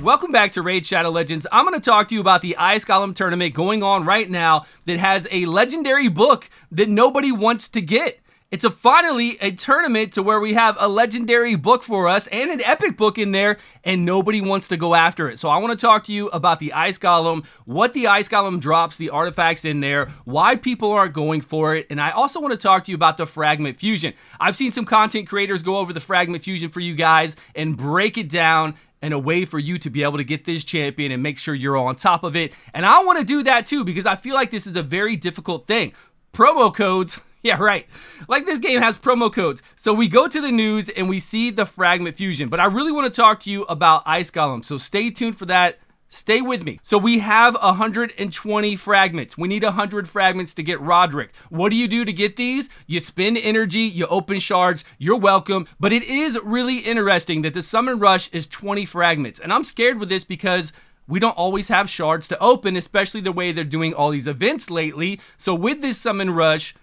Welcome back to Raid Shadow Legends. I'm going to talk to you about the Ice Golem tournament going on right now that has a legendary book that nobody wants to get. It's finally a tournament to where we have a legendary book for us and an epic book in there, and nobody wants to go after it. So I want to talk to you about the Ice Golem, what the Ice Golem drops, the artifacts in there, why people aren't going for it, and I also want to talk to you about the fragment fusion. I've seen some content creators go over the fragment fusion for you guys and break it down and a way for you to be able to get this champion and make sure you're on top of it. And I want to do that too because I feel like this is a very difficult thing. Promo codes. Yeah, right. Like this game has promo codes. So we go to the news and we see the fragment fusion. But I really want to talk to you about Ice Golem. So stay tuned for that. Stay with me. So we have 120 fragments. We need 100 fragments to get Roderick. What do you do to get these? You spend energy, you open shards, you're welcome. But it is really interesting that the summon rush is 20 fragments. And I'm scared with this because we don't always have shards to open, especially the way they're doing all these events lately. So with this summon rush,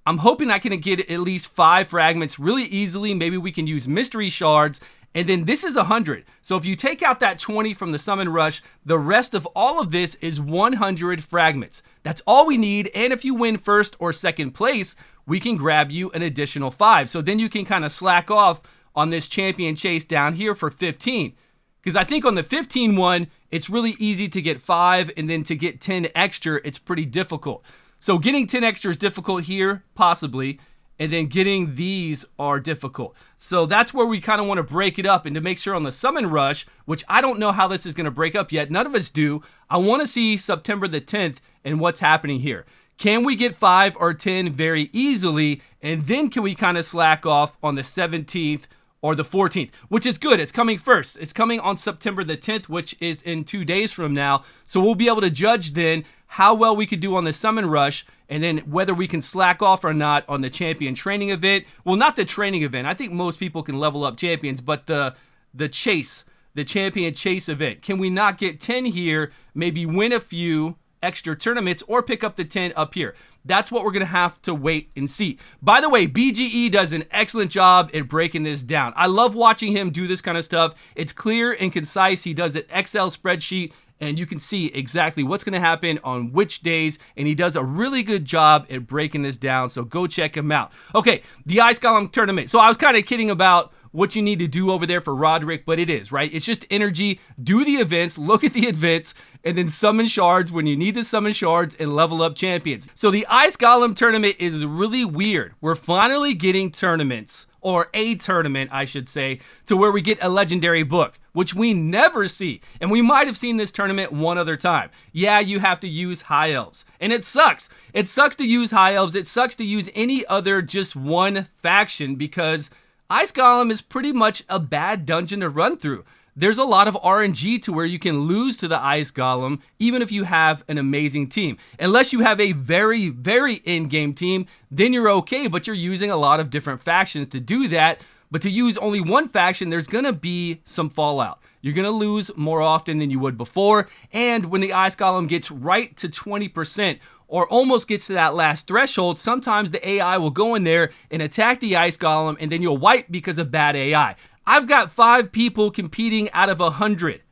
I'm hoping I can get at least 5 fragments really easily. Maybe we can use mystery shards. And then this is 100. So if you take out that 20 from the summon rush, the rest of all of this is 100 fragments. That's all we need. And if you win first or second place, we can grab you an additional 5. So then you can kind of slack off on this champion chase down here for 15. Because I think on the 15 one, it's really easy to get 5. And then to get 10 extra, it's pretty difficult. So getting 10 extra is difficult here, possibly, and then getting these are difficult. So that's where we kind of want to break it up and to make sure on the summon rush, which I don't know how this is going to break up yet. None of us do. I want to see September the 10th and what's happening here. Can we get 5 or 10 very easily? And then can we kind of slack off on the 17th or the 14th, which is good. It's coming first. It's coming on September the 10th, which is in 2 days from now. So we'll be able to judge then how well we could do on the summon rush and then whether we can slack off or not on the champion training event. Well, not the training event. I think most people can level up champions, but the chase, the champion chase event. Can we not get 10 here, maybe win a few extra tournaments or pick up the 10 up here? That's what we're going to have to wait and see. By the way, BGE does an excellent job at breaking this down. I love watching him do this kind of stuff. It's clear and concise. He does an Excel spreadsheet and you can see exactly what's going to happen on which days, and he does a really good job at breaking this down, so go check him out. Okay, the Ice Golem tournament. So I was kind of kidding about what you need to do over there for Roderick, but it is, right? It's just energy, do the events, look at the events, and then summon shards when you need to summon shards and level up champions. So the Ice Golem tournament is really weird. We're finally getting tournaments, or a tournament, I should say, to where we get a legendary book, which we never see. And we might have seen this tournament one other time. Yeah, you have to use High Elves. And it sucks. It sucks to use High Elves. It sucks to use any other just one faction because Ice Golem is pretty much a bad dungeon to run through. There's a lot of RNG to where you can lose to the Ice Golem, even if you have an amazing team. Unless you have a very, very in-game team, then you're okay, but you're using a lot of different factions to do that. But to use only one faction, there's going to be some fallout. You're going to lose more often than you would before. And when the Ice Golem gets right to 20%, or almost gets to that last threshold, sometimes the AI will go in there and attack the Ice Golem, and then you'll wipe because of bad AI. I've got 5 people competing out of 100.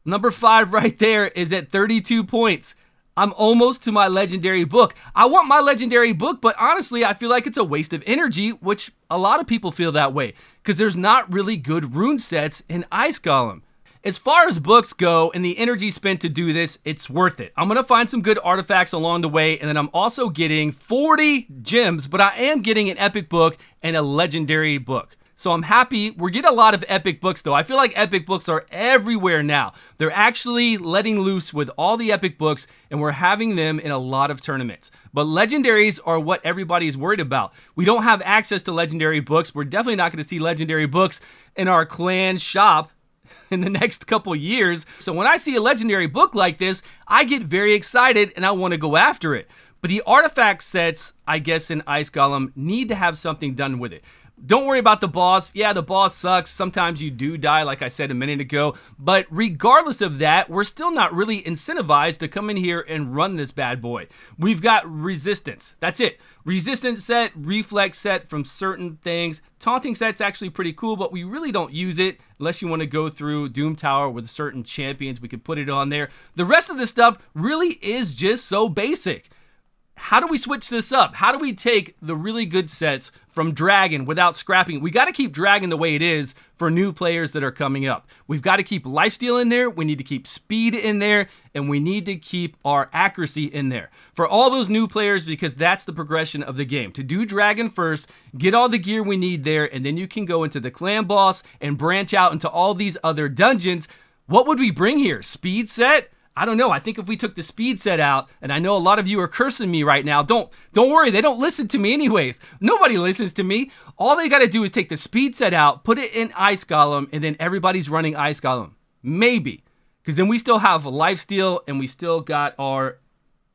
Number 5 right there is at 32 points. I'm almost to my legendary book. I want my legendary book, but honestly, I feel like it's a waste of energy, which a lot of people feel that way, because there's not really good rune sets in Ice Golem. As far as books go and the energy spent to do this, it's worth it. I'm going to find some good artifacts along the way, and then I'm also getting 40 gems, but I am getting an epic book and a legendary book. So I'm happy. We're getting a lot of epic books, though. I feel like epic books are everywhere now. They're actually letting loose with all the epic books, and we're having them in a lot of tournaments. But legendaries are what everybody's worried about. We don't have access to legendary books. We're definitely not going to see legendary books in our clan shop in the next couple years. So when I see a legendary book like this, I get very excited and I want to go after it. But the artifact sets, I guess, in Ice Golem need to have something done with it. Don't worry about the boss. Yeah, the boss sucks. Sometimes you do die, like I said a minute ago. But regardless of that, we're still not really incentivized to come in here and run this bad boy. We've got resistance. That's it. Resistance set, reflex set from certain things. Taunting set's actually pretty cool, but we really don't use it unless you want to go through Doom Tower with certain champions. We could put it on there. The rest of the stuff really is just so basic. How do we switch this up? How do we take the really good sets from Dragon without scrapping? We got to keep Dragon the way it is for new players that are coming up. We've got to keep lifesteal in there. We need to keep speed in there. And we need to keep our accuracy in there for all those new players, because that's the progression of the game. To do Dragon first, get all the gear we need there, and then you can go into the clan boss and branch out into all these other dungeons. What would we bring here? Speed set? I don't know. I think if we took the speed set out, and I know a lot of you are cursing me right now. Don't worry. They don't listen to me anyways. Nobody listens to me. All they got to do is take the speed set out, put it in Ice Golem, and then everybody's running Ice Golem. Maybe. Because then we still have lifesteal, and we still got our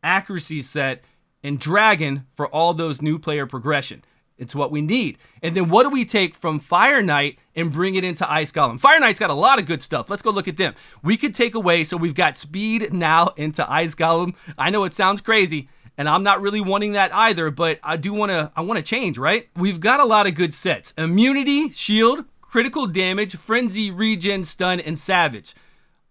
accuracy set and Dragon for all those new player progression. It's what we need. And then what do we take from Fire Knight and bring it into Ice Golem? Fire Knight's got a lot of good stuff. Let's go look at them. We could take away, so we've got speed now into Ice Golem. I know it sounds crazy, and I'm not really wanting that either, but I want to change, right? We've got a lot of good sets. Immunity, shield, critical damage, frenzy, regen, stun, and savage.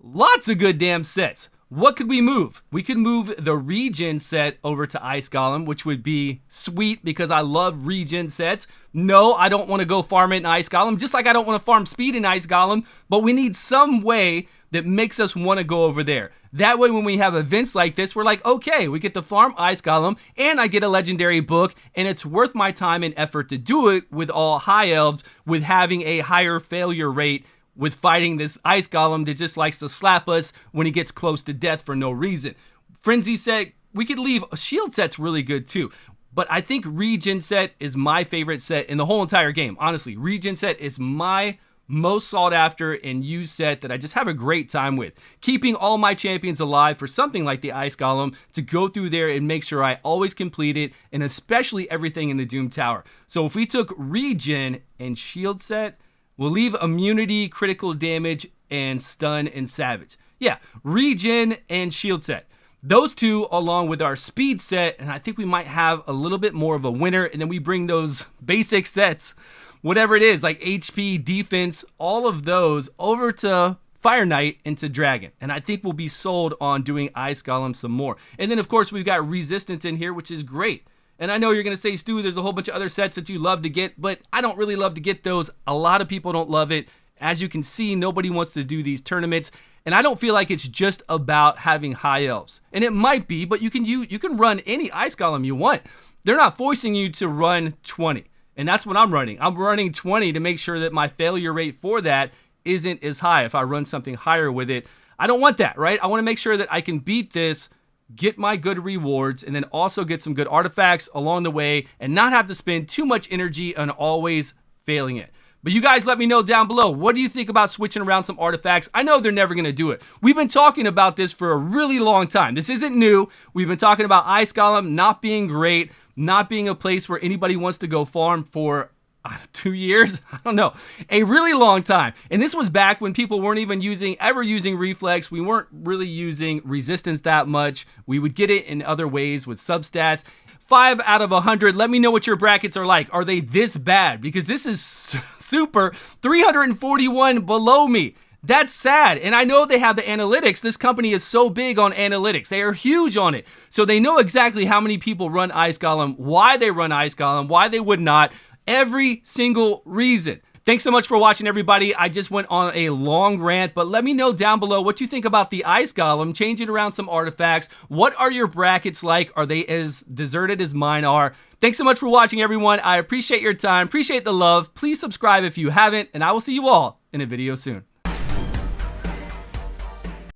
Lots of good damn sets. What could we move? We could move the regen set over to Ice Golem, which would be sweet because I love regen sets. No, I don't want to go farm it in Ice Golem, just like I don't want to farm speed in Ice Golem, but we need some way that makes us want to go over there. That way, when we have events like this, we're like, okay, we get to farm Ice Golem, and I get a legendary book, and it's worth my time and effort to do it with all high elves, with having a higher failure rate with fighting this Ice Golem that just likes to slap us when he gets close to death for no reason. Frenzy set, we could leave. Shield set's really good too. But I think Regen set is my favorite set in the whole entire game. Honestly, Regen set is my most sought after and used set that I just have a great time with. Keeping all my champions alive for something like the Ice Golem to go through there and make sure I always complete it, and especially everything in the Doom Tower. So if we took Regen and Shield set, we'll leave immunity, critical damage, and stun and savage. Yeah, regen and shield set. Those two along with our speed set, and I think we might have a little bit more of a winner, and then we bring those basic sets, whatever it is, like HP, defense, all of those over to Fire Knight into Dragon. And I think we'll be sold on doing Ice Golem some more. And then, of course, we've got resistance in here, which is great. And I know you're going to say, Stu, there's a whole bunch of other sets that you love to get, but I don't really love to get those. A lot of people don't love it. As you can see, nobody wants to do these tournaments, and I don't feel like it's just about having high elves. And it might be, but you can run any Ice Golem you want. They're not forcing you to run 20, and that's what I'm running. I'm running 20 to make sure that my failure rate for that isn't as high. If I run something higher with it, I don't want that, right? I want to make sure that I can beat this, get my good rewards, and then also get some good artifacts along the way and not have to spend too much energy on always failing it. But you guys let me know down below. What do you think about switching around some artifacts? I know they're never going to do it. We've been talking about this for a really long time. This isn't new. We've been talking about Ice Golem not being great, not being a place where anybody wants to go farm for 2 years? I don't know. A really long time. And this was back when people weren't even ever using reflex. We weren't really using resistance that much. We would get it in other ways with substats. 5 out of 100. Let me know what your brackets are like. Are they this bad? Because this is super. 341 below me. That's sad. And I know they have the analytics. This company is so big on analytics. They are huge on it. So they know exactly how many people run Ice Golem, why they run Ice Golem, why they would not. Every single reason. Thanks so much for watching, everybody. I just went on a long rant, but let me know down below what you think about the Ice Golem, changing around some artifacts. What are your brackets like? Are they as deserted as mine are? Thanks so much for watching, everyone. I appreciate your time, appreciate the love. Please subscribe if you haven't, and I will see you all in a video soon.